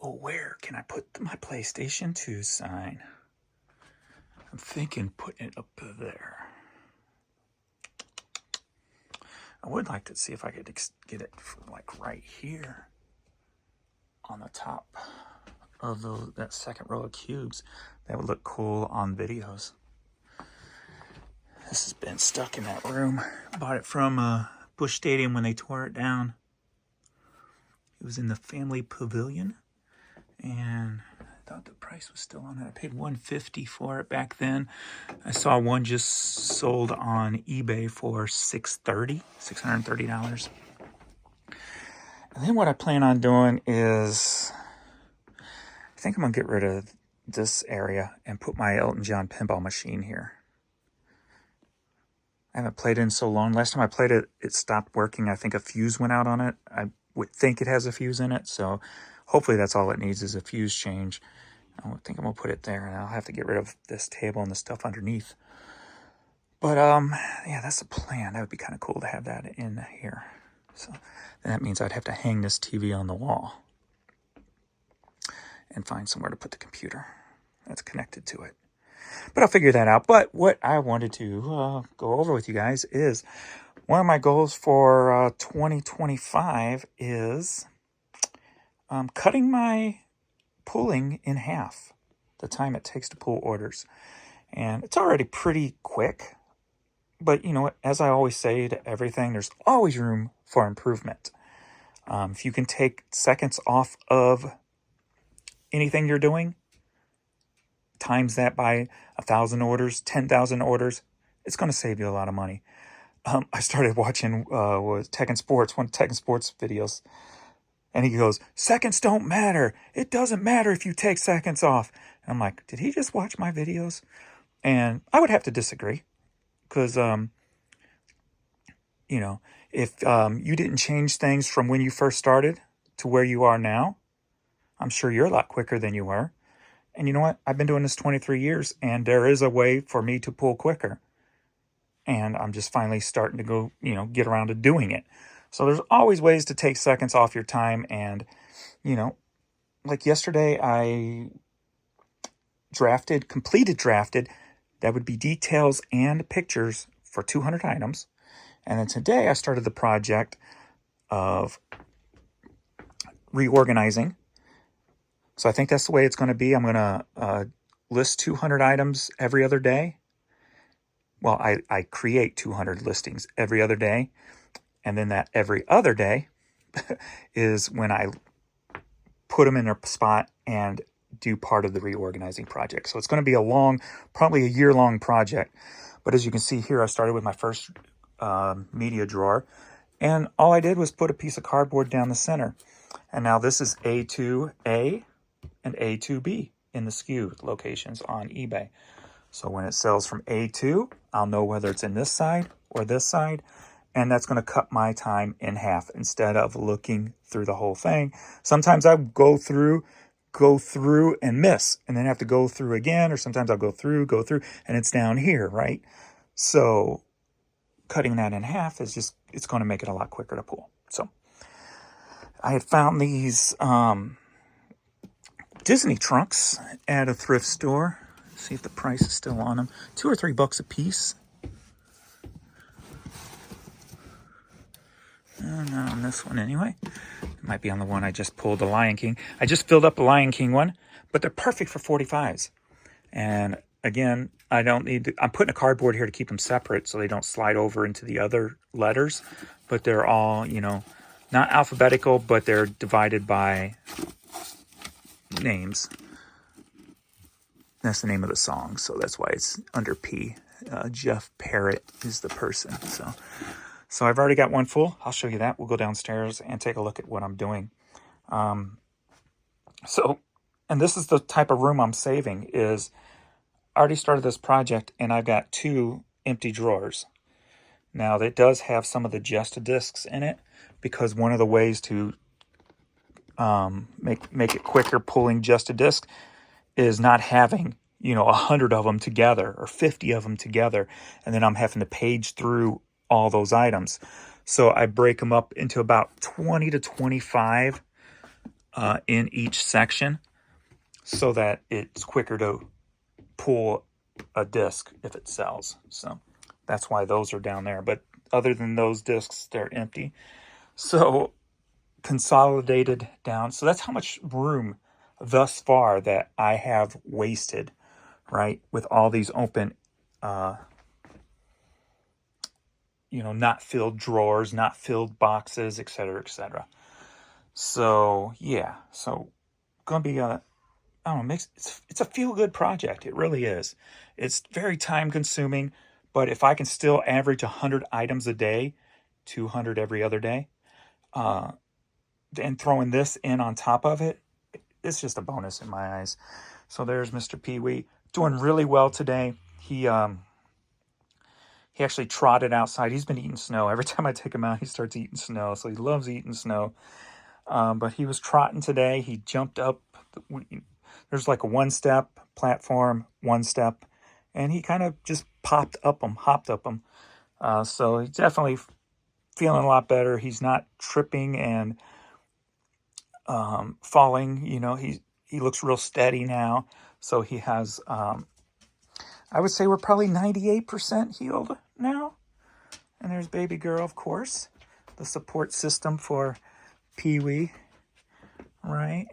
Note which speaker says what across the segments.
Speaker 1: Oh, where can I put my PlayStation 2 sign? I'm thinking putting it up there. I would like to see if I could get it like right here on the top of that second row of cubes. That would look cool on videos. This has been stuck in that room. Bought it from Busch Stadium when they tore it down. It was in the family pavilion, and I thought the price was still on it. I paid $150 for it back then. I saw one just sold on eBay for $630. And then what I plan on doing is, I think I'm gonna get rid of this area and put my Elton John pinball machine here. I haven't played it in so long. Last time I played it, it stopped working. I think a fuse went out on it. I would think it has a fuse in it, so hopefully that's all it needs is a fuse change. I think I'm gonna put it there, and I'll have to get rid of this table and the stuff underneath. But yeah, that's the plan. That would be kind of cool to have that in here. So that means I'd have to hang this TV on the wall and find somewhere to put the computer that's connected to it. But I'll figure that out. But what I wanted to go over with you guys is one of my goals for 2025 is cutting my pulling in half, the time it takes to pull orders. And it's already pretty quick. But you know what, as I always say to everything, there's always room for improvement. If you can take seconds off of anything you're doing, times that by 1,000 orders, 10,000 orders, it's going to save you a lot of money. I started watching Tekken Sports, one of Tekken Sports videos, and he goes, seconds don't matter. It doesn't matter if you take seconds off. And I'm like, did he just watch my videos? And I would have to disagree. Because, you know, if you didn't change things from when you first started to where you are now, I'm sure you're a lot quicker than you were. And you know what? I've been doing this 23 years, and there is a way for me to pull quicker. And I'm just finally starting to go, get around to doing it. So there's always ways to take seconds off your time. And, like yesterday, I completed drafted. That would be details and pictures for 200 items. And then today I started the project of reorganizing. So I think that's the way it's going to be. I'm going to list 200 items every other day. Well, I create 200 listings every other day. And then that every other day is when I put them in their spot and do part of the reorganizing project. So it's going to be probably a year-long project. But as you can see here, I started with my first media drawer. And all I did was put a piece of cardboard down the center. And now this is A2A and A2B in the SKU locations on eBay. So when it sells from A2, I'll know whether it's in this side or this side. And that's going to cut my time in half instead of looking through the whole thing. Sometimes I go through and miss, and then have to go through again, or sometimes I'll go through, and it's down here, right? So cutting that in half it's going to make it a lot quicker to pull. So I had found these Disney trunks at a thrift store. See if the price is still on them. $2 or $3 a piece. Not on this one anyway. It might be on the one I just pulled, the Lion King. I just filled up the Lion King one, but they're perfect for 45s. And again, I'm putting a cardboard here to keep them separate so they don't slide over into the other letters. But they're all, not alphabetical, but they're divided by names. That's the name of the song, so that's why it's under P. Jeff Parrott is the person. So I've already got one full. I'll show you that. We'll go downstairs and take a look at what I'm doing. And this is the type of room I'm saving. Is I already started this project, and I've got 2 empty drawers. Now, that does have some of the Just-A-Discs in it, because one of the ways to make it quicker pulling Just-A-Disc is not having 100 of them together or 50 of them together, and then I'm having to page through all those items. So I break them up into about 20 to 25 in each section so that it's quicker to pull a disc if it sells. So that's why those are down there. But other than those discs, they're empty. So consolidated down. So that's how much room thus far that I have wasted, right? With all these open, not filled drawers, not filled boxes, etc., etc. So yeah, so gonna be I don't know, it's a feel-good project. It really is. It's very time-consuming, but if I can still average 100 items a day, 200 every other day, and throwing this in on top of it, it's just a bonus in my eyes. So there's Mr. Pee-wee doing really well today. He actually trotted outside. He's been eating snow. Every time I take him out, he starts eating snow. So he loves eating snow. But he was trotting today. He jumped up. There's like a one-step platform, one step, and he kind of just hopped up them. So he's definitely feeling a lot better. He's not tripping and falling. He looks real steady now. So he has, I would say we're probably 98% healed now. And there's baby girl, of course, the support system for Pee-wee, right?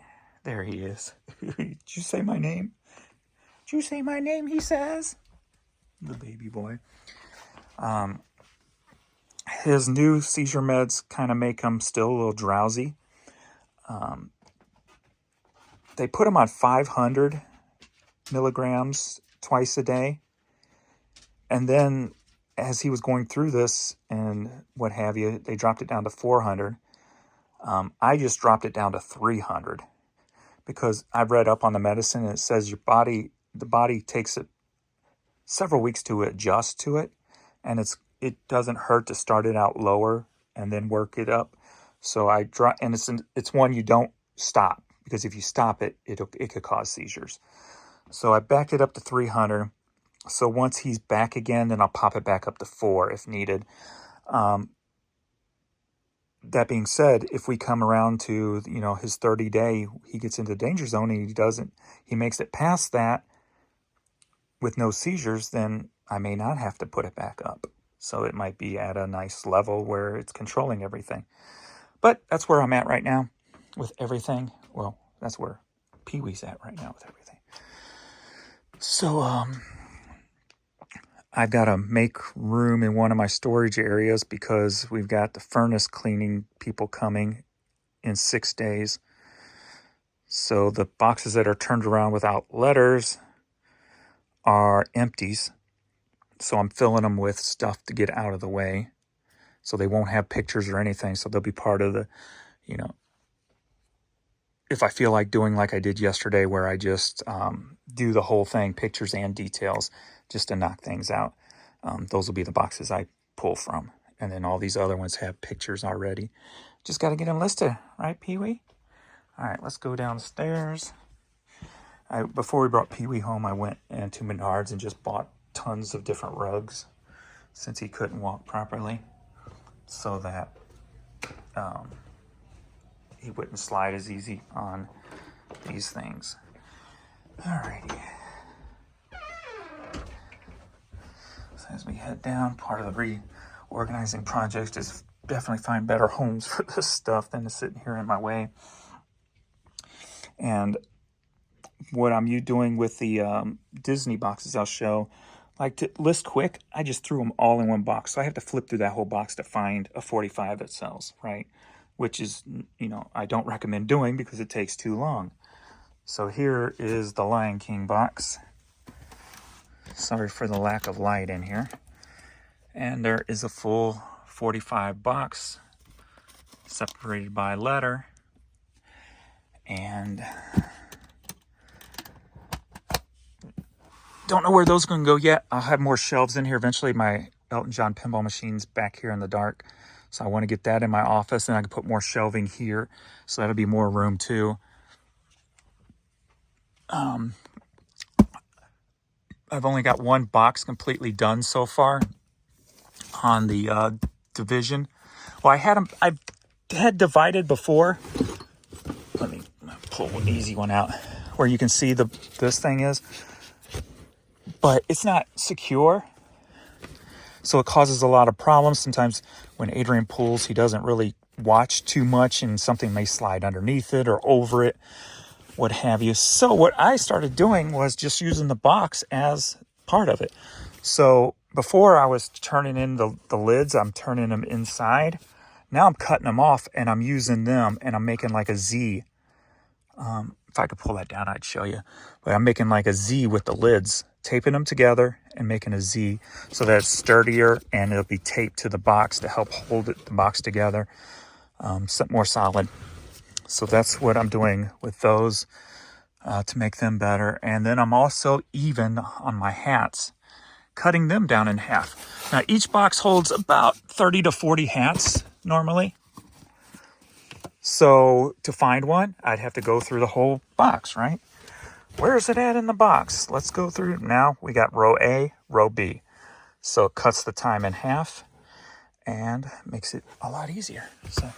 Speaker 1: There he is. Did you say my name? Did you say my name, he says? The baby boy. His new seizure meds kind of make him still a little drowsy. They put him on 500 milligrams twice a day. And then as he was going through this and what have you, they dropped it down to 400. I just dropped it down to 300 because I've read up on the medicine and it says the body takes it several weeks to adjust to it, and it doesn't hurt to start it out lower and then work it up. So I drop, and it's one you don't stop, because if you stop it, it could cause seizures. So I backed it up to 300. So once he's back again, then I'll pop it back up to 4 if needed. That being said, if we come around to, his 30-day, he gets into the danger zone and he makes it past that with no seizures, then I may not have to put it back up. So it might be at a nice level where it's controlling everything. But that's where I'm at right now with everything. Well, that's where Pee-wee's at right now with everything. So, I've got to make room in one of my storage areas because we've got the furnace cleaning people coming in 6 days. So the boxes that are turned around without letters are empties. So I'm filling them with stuff to get out of the way. So they won't have pictures or anything. So they'll be part of the, if I feel like doing like I did yesterday, where I just do the whole thing, pictures and details, just to knock things out. Those will be the boxes I pull from. And then all these other ones have pictures already. Just got to get them listed, right, Pee-wee? All right, let's go downstairs. Before we brought Pee-wee home, I went into Menards and just bought tons of different rugs since he couldn't walk properly, so that he wouldn't slide as easy on these things. Alrighty. So as we head down, part of the reorganizing project is definitely find better homes for this stuff than to sit here in my way. And what I'm doing with the Disney boxes I'll show, like to list quick, I just threw them all in one box. So I have to flip through that whole box to find a 45 that sells, right? Which is, I don't recommend doing because it takes too long. So here is the Lion King box. Sorry for the lack of light in here. And there is a full 45 box separated by letter. And don't know where those are going to go yet. I'll have more shelves in here eventually. My Elton John pinball machine's back here in the dark. So I want to get that in my office, and I can put more shelving here. So that'll be more room too. I've only got one box completely done so far on the division. Well, I had divided before. Let me Pull an easy one out where you can see this thing is, but it's not secure. So it causes a lot of problems. Sometimes when Adrian pulls, he doesn't really watch too much and something may slide underneath it or over it, what have you. So what I started doing was just using the box as part of it. So before I was turning in the lids, I'm turning them inside. Now I'm cutting them off and I'm using them and I'm making like a Z. If I could pull that down, I'd show you. But I'm making like a Z with the lids, taping them together and making a Z so that it's sturdier and it'll be taped to the box to help hold the box together, more solid. So that's what I'm doing with those to make them better. And then I'm also even on my hats, cutting them down in half. Now each box holds about 30 to 40 hats normally. So to find one, I'd have to go through the whole box, right? Where is it at in the box? Let's go through. Now we got row A, row B. So it cuts the time in half and makes it a lot easier. So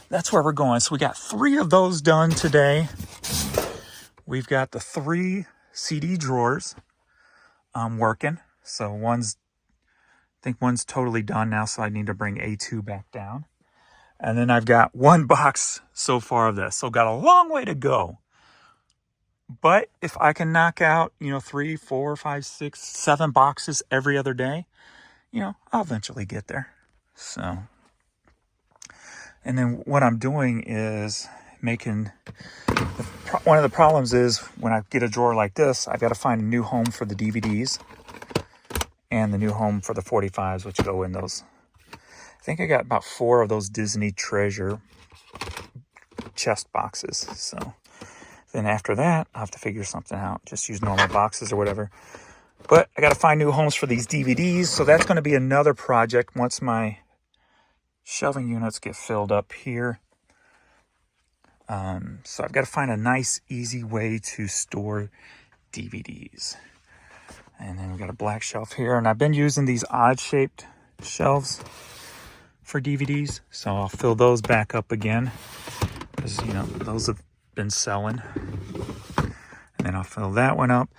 Speaker 1: that's where we're going. So we got 3 of those done today. We've got the 3 CD drawers working. So I think one's totally done now, so I need to bring A2 back down. And then I've got 1 box so far of this. So got a long way to go. But if I can knock out, 3, 4, 5, 6, 7 boxes every other day, I'll eventually get there. So, and then what I'm doing is making, one of the problems is when I get a drawer like this, I've got to find a new home for the DVDs and the new home for the 45s, which go in those. I think I got about 4 of those Disney Treasure chest boxes. So then after that, I'll have to figure something out. Just use normal boxes or whatever. But I got to find new homes for these DVDs. So that's going to be another project once my shelving units get filled up here. So I've got to find a nice, easy way to store DVDs. And then we've got a black shelf here. And I've been using these odd-shaped shelves for DVDs. So I'll fill those back up again. Because, those have been selling. And then I'll fill that one up.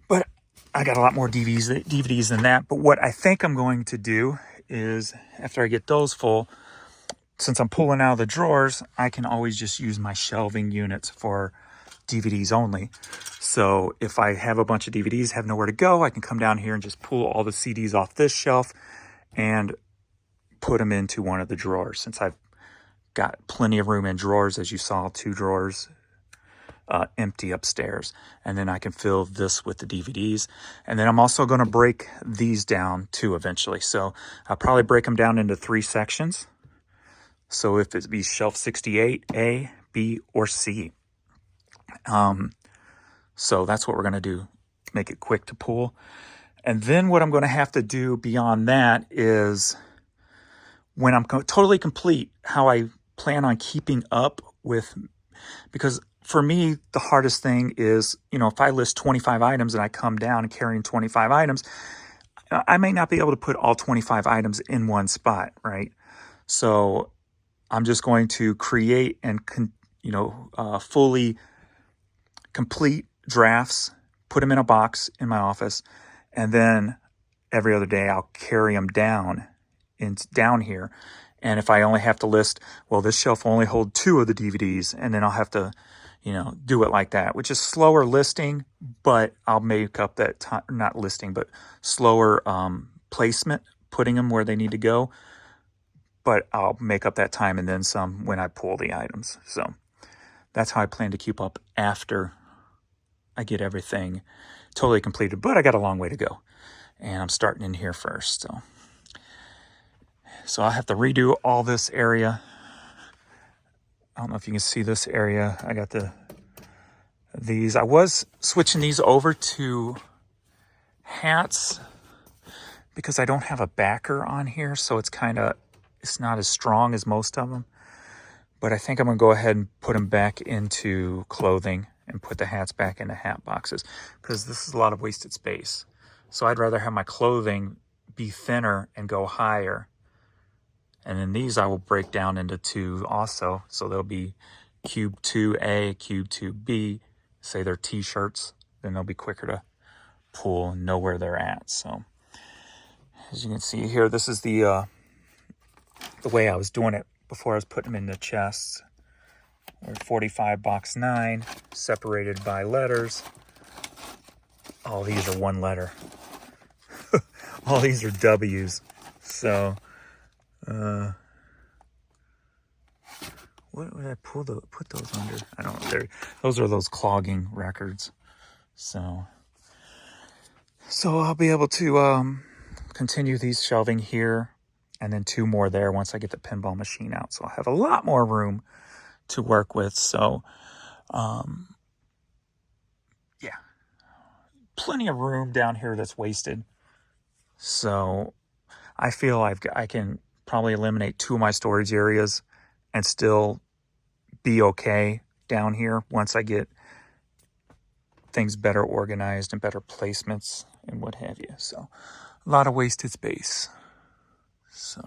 Speaker 1: But I got a lot more DVDs than that. But what I think I'm going to do is, after I get those full, since I'm pulling out of the drawers, I can always just use my shelving units for DVDs only. So if I have a bunch of DVDs, have nowhere to go, I can come down here and just pull all the CDs off this shelf and put them into one of the drawers. Since I've got plenty of room in drawers, as you saw, 2 drawers empty upstairs. And then I can fill this with the DVDs. And then I'm also going to break these down too eventually. So I'll probably break them down into 3 sections. So if it be shelf 68, A, B, or C. So that's what we're going to do. Make it quick to pull. And then what I'm going to have to do beyond that is, when I'm totally complete, how I plan on keeping up with, because for me, the hardest thing is, if I list 25 items and I come down and carrying 25 items, I may not be able to put all 25 items in one spot, right? So I'm just going to create and, fully complete drafts, put them in a box in my office, and then every other day I'll carry them down here. And if I only have to list, well, this shelf will only hold 2 of the DVDs, and then I'll have to, do it like that, which is slower listing, but I'll make up that time, not listing, but slower placement, putting them where they need to go. But I'll make up that time and then some when I pull the items. So that's how I plan to keep up after I get everything totally completed. But I got a long way to go. And I'm starting in here first. So I'll have to redo all this area. I don't know if you can see this area. I got these. I was switching these over to hats because I don't have a backer on here. So it's not as strong as most of them. But I think I'm going to go ahead and put them back into clothing and put the hats back into hat boxes, because this is a lot of wasted space. So I'd rather have my clothing be thinner and go higher. And then these I will break down into 2 also. So they'll be cube 2A, cube 2B, say they're t-shirts, then they'll be quicker to pull and know where they're at. So as you can see here, this is the way I was doing it before I was putting them in the chests. We're 45 box 9, separated by letters. All these are one letter. All these are W's. So, what would I put those under? I don't know. Those are those clogging records. So I'll be able to continue these shelving here, and then 2 more there once I get the pinball machine out. So I'll have a lot more room to work with. So, yeah, plenty of room down here that's wasted. So I feel I can probably eliminate 2 of my storage areas and still be okay down here once I get things better organized and better placements and what have you. So a lot of wasted space. So,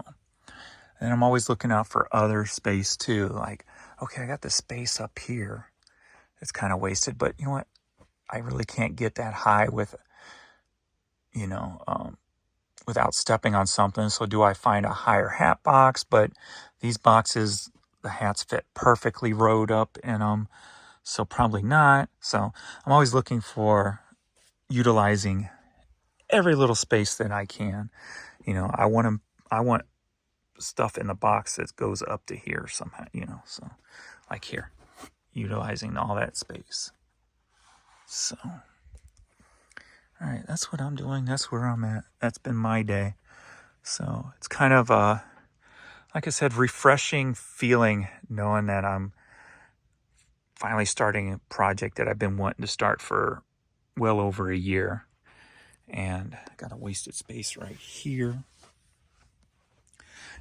Speaker 1: and I'm always looking out for other space too. Like, okay, I got the space up here. It's kind of wasted, but you know what? I really can't get that high with, without stepping on something. So do I find a higher hat box? But these boxes, the hats fit perfectly rowed up in them. So probably not. So I'm always looking for utilizing every little space that I can. I want stuff in the box that goes up to here somehow, so like here, utilizing all that space. So, all right, that's what I'm doing. That's where I'm at. That's been my day. So it's kind of like I said, refreshing feeling knowing that I'm finally starting a project that I've been wanting to start for well over a year. And I got a wasted space right here.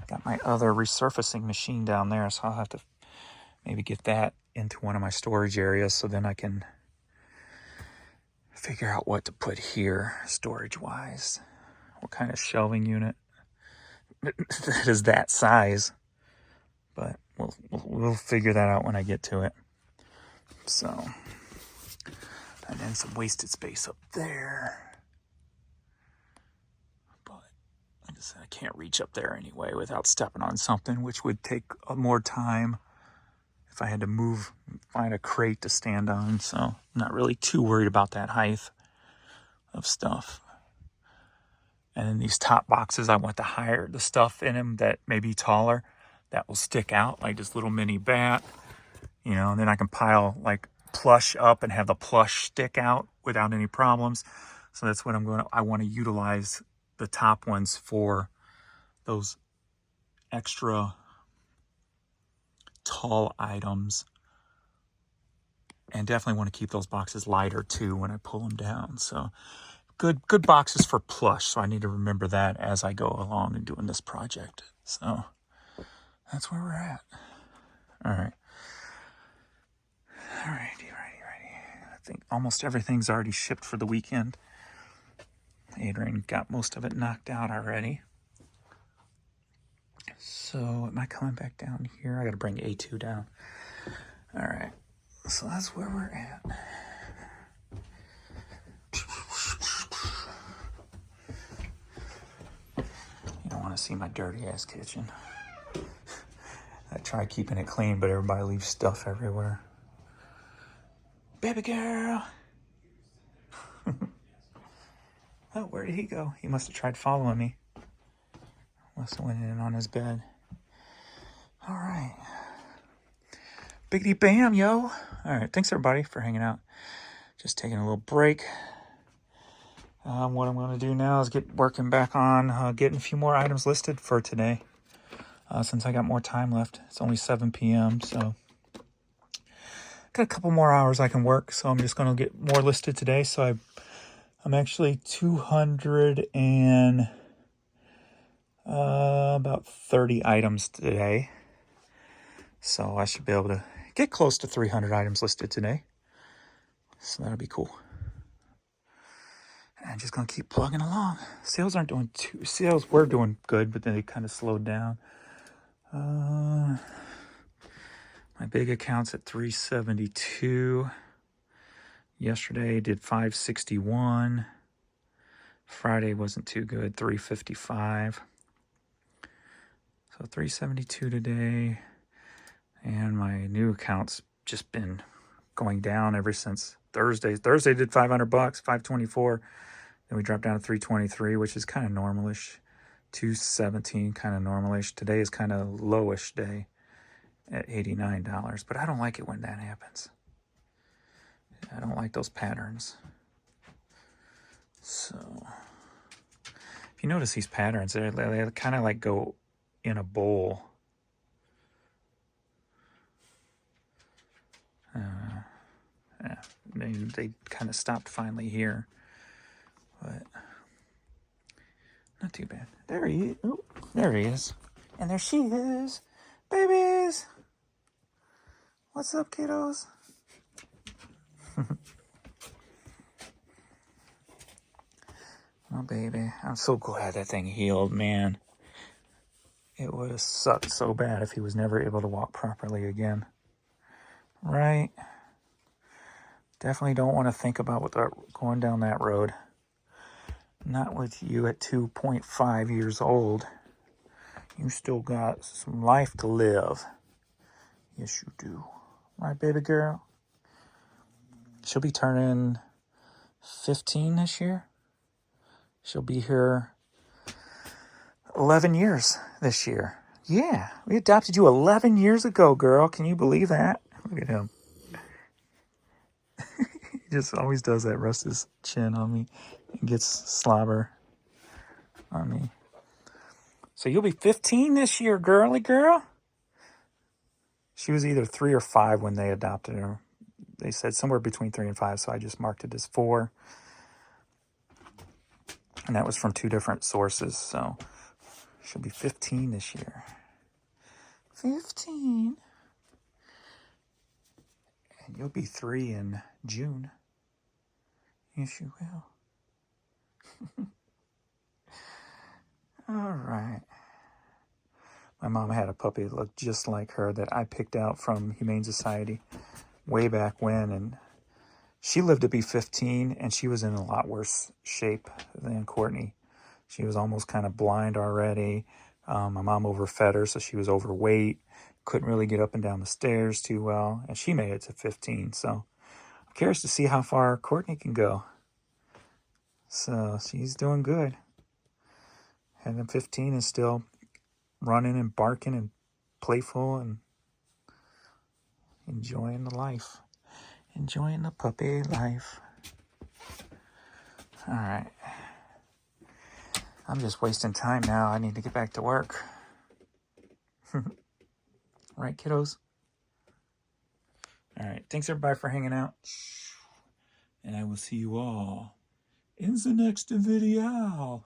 Speaker 1: Got my other resurfacing machine down there, so I'll have to maybe get that into one of my storage areas so then I can figure out what to put here storage-wise. What kind of shelving unit that is that size. But we'll figure that out when I get to it. So, and then some wasted space up there. Like I said, I can't reach up there anyway without stepping on something, which would take more time if I had to find a crate to stand on. So I'm not really too worried about that height of stuff. And in these top boxes, I want to hire the stuff in them that may be taller, that will stick out, like this little mini bat, and then I can pile like plush up and have the plush stick out without any problems. So that's what I want to utilize the top ones for those extra tall items, and definitely want to keep those boxes lighter too when I pull them down. So good boxes for plush. So I need to remember that as I go along and doing this project. So that's where we're at. All right. I think almost everything's already shipped for the weekend. Adrian got most of it knocked out already. So am I coming back down here? I got to bring A2 down. All right. So that's where we're at. You don't want to see my dirty ass kitchen. I try keeping it clean, but everybody leaves stuff everywhere. Baby girl. Oh, where did he go? He must have tried following me. Must have went in on his bed. All right. Biggity bam, yo. All right. Thanks, everybody, for hanging out. Just taking a little break. What I'm going to do now is get working back on getting a few more items listed for today. Since I got more time left. It's only 7 p.m., so got a couple more hours I can work. So I'm just going to get more listed today. So I'm actually 200 and about 30 items today. So I should be able to get close to 300 items listed today. So that'll be cool. And I'm just going to keep plugging along. Sales were doing good, but then they kind of slowed down. My big account's at 372. Yesterday did 561. Friday wasn't too good, 355. So 372 today. And my new account's just been going down ever since Thursday. Thursday did 500 bucks, 524. Then we dropped down to 323, which is kind of normalish. 217, kind of normalish. Today is kind of lowish day at $89. But I don't like it when that happens. I don't like those patterns. So if you notice these patterns, they kind of like go in a bowl. Yeah, they kind of stopped finally here, but not too bad. There he is. Oh, there he is. And there she is. Babies! What's up, kiddos? Oh, baby. I'm so glad that thing healed, man. It would have sucked so bad if he was never able to walk properly again. Right? Definitely don't want to think about going down that road. Not with you at 2.5 years old. You still got some life to live. Yes, you do. Right, baby girl? She'll be turning 15 this year. She'll be here 11 years this year. Yeah, we adopted you 11 years ago, girl. Can you believe that? Look at him. He just always does that, rests his chin on me and gets slobber on me. So you'll be 15 this year, girly girl. She was either 3 or 5 when they adopted her. They said somewhere between 3 and 5, so I just marked it as 4. And that was from 2 different sources, so she'll be 15 this year. 15. And you'll be 3 in June. Yes, you will. All right. My mom had a puppy that looked just like her that I picked out from Humane Society way back when, and she lived to be 15, and she was in a lot worse shape than Courtney. She was almost kind of blind already. My mom overfed her, so she was overweight, couldn't really get up and down the stairs too well, and she made it to 15. So I'm curious to see how far Courtney can go. So she's doing good. And then 15 is still running and barking and playful and enjoying the life. Enjoying the puppy life. All right. I'm just wasting time now. I need to get back to work. Right, kiddos? All right. Thanks, everybody, for hanging out. And I will see you all in the next video.